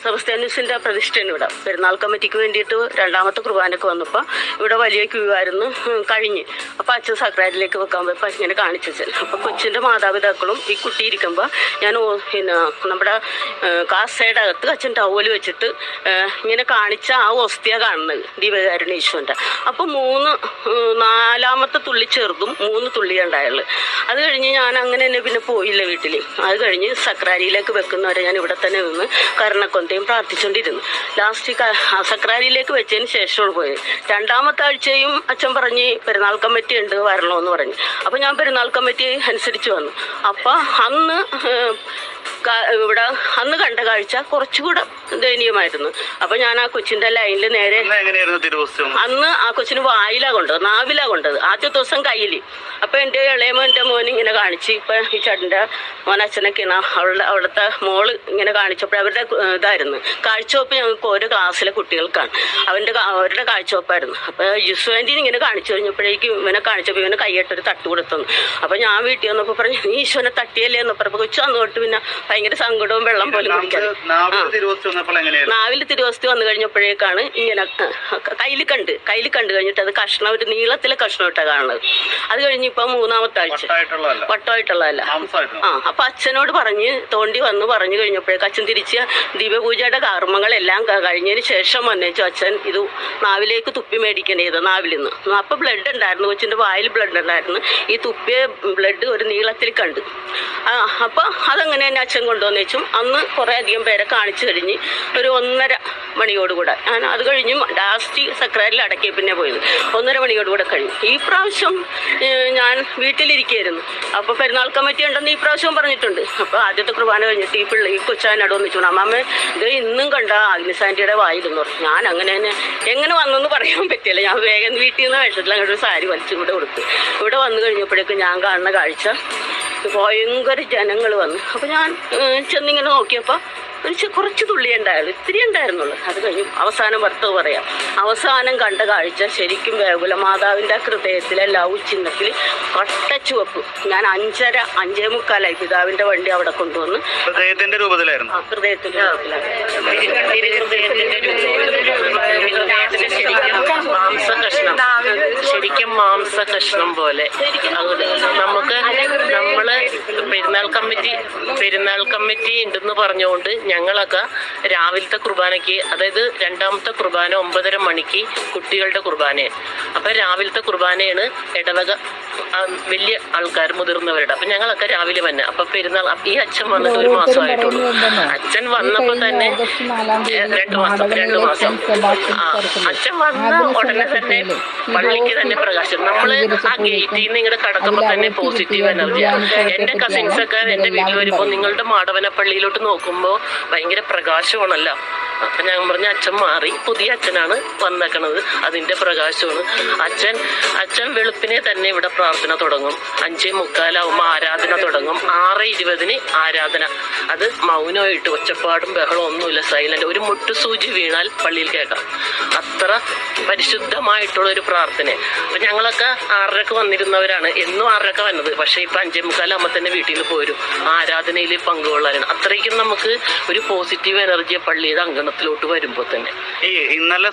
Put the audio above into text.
സെബസ്ത്യാനൂസിൻ്റെ പ്രതിഷ്ഠയാണ് ഇവിടെ. പെരുന്നാൾ കമ്മിറ്റിക്ക് വേണ്ടിയിട്ട് രണ്ടാമത്തെ കുർബാനയ്ക്ക് വന്നപ്പോൾ ഇവിടെ വലിയ ക്യൂ ആയിരുന്നു. കഴിഞ്ഞ് അപ്പോൾ അച്ഛൻ സക്രാരിയിലേക്ക് വെക്കാൻ പോയപ്പോൾ ഇങ്ങനെ കാണിച്ചു അച്ഛൻ. അപ്പോൾ കൊച്ചിൻ്റെ മാതാപിതാക്കളും ഈ കുട്ടി ഇരിക്കുമ്പോൾ ഞാൻ പിന്നെ നമ്മുടെ കാസയുടെ അകത്ത് അച്ഛൻ ടവല് വെച്ചിട്ട് ഇങ്ങനെ കാണിച്ച ആ ഓസ്തിയ കാണുന്നത് ദീപകാരുണ്യേശുവിൻ്റെ. അപ്പോൾ നാലാമത്തെ തുള്ളി ചെറുതും 3 തുള്ളി ഉണ്ടായുള്ളു. അത് കഴിഞ്ഞ് ഞാൻ അങ്ങനെ തന്നെ പിന്നെ പോയില്ല വീട്ടിൽ. അത് കഴിഞ്ഞ് സക്രാരിയിലേക്ക് വെക്കുന്നവരെ ഞാൻ ഇവിടെ തന്നെ നിന്ന് കരുണക്കൊന്തയും പ്രാർത്ഥിച്ചുകൊണ്ടിരുന്നു. ലാസ്റ്റ് സക്രാരിയിലേക്ക് വെച്ചതിന് ശേഷമാണ് പോയത്. രണ്ടാമത്തെ ആഴ്ചയും അച്ഛൻ പറഞ്ഞ് പെരുന്നാൾ കമ്മിറ്റി ഉണ്ട് വരണമെന്ന് പറഞ്ഞു. അപ്പോൾ ഞാൻ പെരുന്നാൾ കമ്മിറ്റി അനുസരിച്ച് വന്നു. അപ്പോൾ അന്ന് കണ്ട കാഴ്ച കുറച്ചുകൂടെ ദയനീയമായിരുന്നു. അപ്പോൾ ഞാൻ ആ കൊച്ചിൻ്റെ ലൈനിൽ നേരെ അന്ന് ആ കൊച്ചിന് നാവിലാ കൊണ്ടത്. ആദ്യ ദിവസം കയ്യിൽ. അപ്പോൾ എൻ്റെ ഇളയമോൻ്റെ മോൻ ഇങ്ങനെ കാണിച്ച് ഇപ്പം ഈ ചേട്ടൻ്റെ അച്ഛനൊക്കെയാണ് അവിടുത്തെ മോള് ഇങ്ങനെ കാണിച്ചപ്പോൾ അവരുടെ ഇതായിരുന്നു കാഴ്ചവെപ്പ്. ഞങ്ങൾക്ക് ഓരോ ക്ലാസ്സിലെ കുട്ടികൾക്കാണ് അവരുടെ കാഴ്ചവെപ്പായിരുന്നു. അപ്പോൾ യുസ്വാൻ്റിന് ഇങ്ങനെ കാണിച്ചു കഴിഞ്ഞപ്പോഴേക്കും ഇവനെ കാണിച്ചപ്പോൾ ഇവനെ കൈയിട്ടൊരു തട്ട് കൊടുത്തു. അപ്പോൾ ഞാൻ വീട്ടിൽ വന്നപ്പോൾ പറഞ്ഞു നീ ഈശോനെ തട്ടിയല്ലേ എന്ന് പറഞ്ഞപ്പോൾ കൊച്ചു അന്ന് തൊട്ട് പിന്നെ ഭയങ്കര സങ്കടവും വെള്ളം പോലും കുടിക്കാൻ. നാവിൽ തിരുവസ്തു വന്നു കഴിഞ്ഞപ്പോഴേക്കാണ് ഇങ്ങനെ കയ്യിൽ കണ്ടു കഴിഞ്ഞിട്ട് അത് കഷ്ണം ഒരു നീളത്തിലെ കഷ്ണം ഇട്ടാണ് കാണുന്നത്. അത് കഴിഞ്ഞ് ഇപ്പം 3-ാമത്തെ ആഴ്ച വട്ടമായിട്ടുള്ളതല്ല. അപ്പൊ അച്ഛനോട് തോണ്ടി വന്ന് പറഞ്ഞു കഴിഞ്ഞപ്പോഴേക്ക് അച്ഛൻ തിരിച്ച് ദിവ്യപൂജയുടെ കർമ്മങ്ങളെല്ലാം കഴിഞ്ഞതിന് ശേഷം വന്നേച്ചു അച്ഛൻ ഇത് നാവിലേക്ക് തുപ്പി മേടിക്കണേത് നാവിൽ നിന്ന്. അപ്പൊ ബ്ലഡ് ഉണ്ടായിരുന്നു, കൊച്ചിന്റെ വായിൽ ബ്ലഡ് ഉണ്ടായിരുന്നു. ഈ തുപ്പിയ ബ്ലഡ് ഒരു നീളത്തിൽ കണ്ടു. അപ്പൊ അതങ്ങനെ തന്നെ അച്ഛൻ കൊണ്ടുവന്നേച്ചും അന്ന് കുറേ അധികം പേരെ കാണിച്ചു കഴിഞ്ഞ് ഒരു 1:30 മണിയോടുകൂടെ ഞാൻ അത് കഴിഞ്ഞും ലാസ്റ്റ് സക്രാരിൽ അടക്കി പിന്നെ പോയത് 1:30 മണിയോടുകൂടെ കഴിഞ്ഞു. ഈ പ്രാവശ്യം ഞാൻ വീട്ടിലിരിക്കുകയായിരുന്നു. അപ്പോൾ പെരുന്നാൾ കമ്മിറ്റി ഉണ്ടെന്ന് ഈ പ്രാവശ്യം പറഞ്ഞിട്ടുണ്ട്. അപ്പോൾ ആദ്യത്തെ കുർബാന കഴിഞ്ഞിട്ട് ഈ കൊച്ചാനോട് ഒന്നിച്ചു അമ്മമ്മ ഇത് ഇന്നും കണ്ട അഗ്നിസാൻറ്റിയുടെ വായിലെന്ന് പറഞ്ഞു. ഞാൻ അങ്ങനെ തന്നെ എങ്ങനെ വന്നെന്ന് പറയാൻ പറ്റില്ല. ഞാൻ വേഗം വീട്ടിൽ നിന്ന് വേഷത്തിൽ അങ്ങോട്ട് ഒരു സാരി വലിച്ചു കൂടെ കൊടുത്തു. ഇവിടെ വന്നു കഴിഞ്ഞപ്പോഴേക്കും ഞാൻ കാണുന്ന കാഴ്ച ഭയങ്കര ജനങ്ങൾ വന്നു. അപ്പോൾ ഞാൻ ചെന്നിങ്ങനെ നോക്കിയപ്പോൾ കുറച്ച് തുള്ളി ഉണ്ടായുള്ളൂ, ഇത്തിരി ഉണ്ടായിരുന്നുള്ളൂ. അത് കഴിഞ്ഞു അവസാനം ഭർത്താവ് പറയാം അവസാനം കണ്ട കാഴ്ച ശരിക്കും വേകുല മാതാവിൻ്റെ ഹൃദയത്തിലെ ലവ് ചിഹ്നത്തിൽ കട്ടച്ചുവപ്പ്. ഞാൻ 5:45 പിതാവിൻ്റെ വണ്ടി അവിടെ കൊണ്ടുവന്ന് ഹൃദയത്തിൻ്റെ രൂപത്തിലായിരുന്നു. ശരിക്കും മാംസകഷ്ണം പോലെ നമ്മള് പെരുന്നാൾ കമ്മിറ്റി ഉണ്ടെന്ന് പറഞ്ഞുകൊണ്ട് ഞങ്ങളൊക്കെ രാവിലത്തെ കുർബാനയ്ക്ക്, അതായത് രണ്ടാമത്തെ കുർബാന 9:30 മണിക്ക് കുട്ടികളുടെ കുർബാനയാണ്. അപ്പം രാവിലത്തെ കുർബാനയാണ് ഇടവക വലിയ ആൾക്കാർ മുതിർന്നവരുടെ. അപ്പം ഞങ്ങളൊക്കെ രാവിലെ വന്നെ. അപ്പം പെരുന്നാൾ ഈ അച്ഛൻ വന്നിട്ട് 1 മാസമായിട്ടുള്ളൂ. അച്ഛൻ വന്നപ്പോൾ തന്നെ 2 മാസം അച്ഛൻ വന്ന ഉടനെ തന്നെ പള്ളിക്ക് തന്നെ പ്രകാശം. നമ്മള് ആ ഗേറ്റിൽ നിന്ന് ഇങ്ങോട്ട് കടക്കുമ്പോൾ തന്നെ പോസിറ്റീവ് എനർജിയാണ്. എൻ്റെ കസിൻസൊക്കെ എൻ്റെ വീട്ടിൽ വരുമ്പോൾ നിങ്ങളുടെ മാടവന പള്ളിയിലോട്ട് നോക്കുമ്പോൾ ഭയങ്കര പ്രകാശമാണല്ലോ. അപ്പം ഞാൻ പറഞ്ഞ അച്ഛൻ മാറി, പുതിയ അച്ഛനാണ് വന്നേക്കണത്, അതിൻ്റെ പ്രകാശമാണ്. അച്ഛൻ വെളുപ്പിനെ തന്നെ ഇവിടെ പ്രാർത്ഥന തുടങ്ങും. 5:45 ആരാധന തുടങ്ങും. 6:20 ആരാധന. അത് മൗനമായിട്ട് ഒച്ചപ്പാടും ബഹളവും ഒന്നുമില്ല, സൈലന്റ്. ഒരു മുട്ടുസൂചി വീണാൽ പള്ളിയിൽ കേൾക്കാം. അത്ര പരിശുദ്ധമായിട്ടുള്ള ഒരു പ്രാർത്ഥന. അപ്പം ഞങ്ങളൊക്കെ 6:30 വന്നിരുന്നവരാണ്. എന്നും 6:30 വന്നത്. പക്ഷേ ഇപ്പം 5:45 തന്നെ വീട്ടിൽ നിന്ന് പോരും ആരാധനയിൽ പങ്കുകൊള്ളാനാണ്. അത്രയ്ക്കും നമുക്ക് ഒരു പോസിറ്റീവ് എനർജിയെ പള്ളിയുടെ അങ്കണത്തിലോട്ട് വരുമ്പോൾ തന്നെ. ഈ ഇന്നലെ